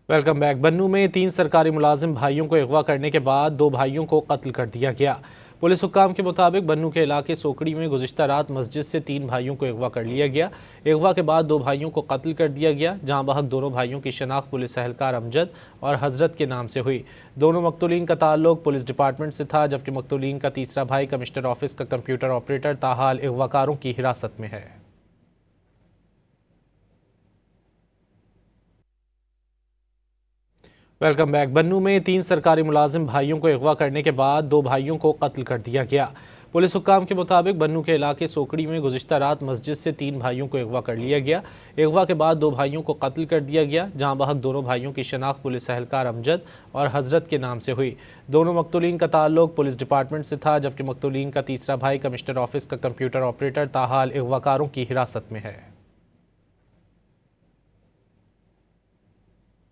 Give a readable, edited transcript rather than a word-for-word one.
Welcome back. बन्नू में 3 सरकारी मुलाजिम भाइयों को अगवा करने के बाद 2 भाइयों को कत्ल कर दिया गया। पुलिस हुक्काम के मुताबिक बन्नू के इलाके सोकड़ी में गुज़िश्ता रात मस्जिद से 3 भाइयों को अगवा कर लिया गया। अगवा के बाद 2 भाइयों को कत्ल कर दिया गया, जहां बहक दोनों भाइयों की शनाख्त पुलिस एहलकार अमजद और हजरत के नाम से हुई। दोनों मकतूलीन का ताल्लुक पुलिस डिपार्टमेंट से था, जबकि मकतूलीन का तीसरा भाई कमिश्नर ऑफिस का कंप्यूटर ऑपरेटर ताहाल अगवाकारों की हिरासत में है। Welcome back. बन्नू में 3 सरकारी मुलाजिम भाइयों को अगवा करने के बाद 2 भाइयों को कत्ल कर दिया गया। पुलिस हुक्काम के मुताबिक बन्नू के इलाके सोकड़ी में गुज़िश्ता रात मस्जिद से 3 भाइयों को अगवा कर लिया गया। अगवा के बाद 2 भाइयों को कत्ल कर दिया गया, जहां बहक दोनों भाइयों की शनाख्त पुलिस एहलकार अमजद और हजरत के नाम से हुई। दोनों मकतूलीन का ताल्लुक पुलिस डिपार्टमेंट से था, जबकि मकतूलीन का तीसरा भाई कमिश्नर ऑफिस का कंप्यूटर ऑपरेटर ताहाल अगवाकारों की हिरासत में है।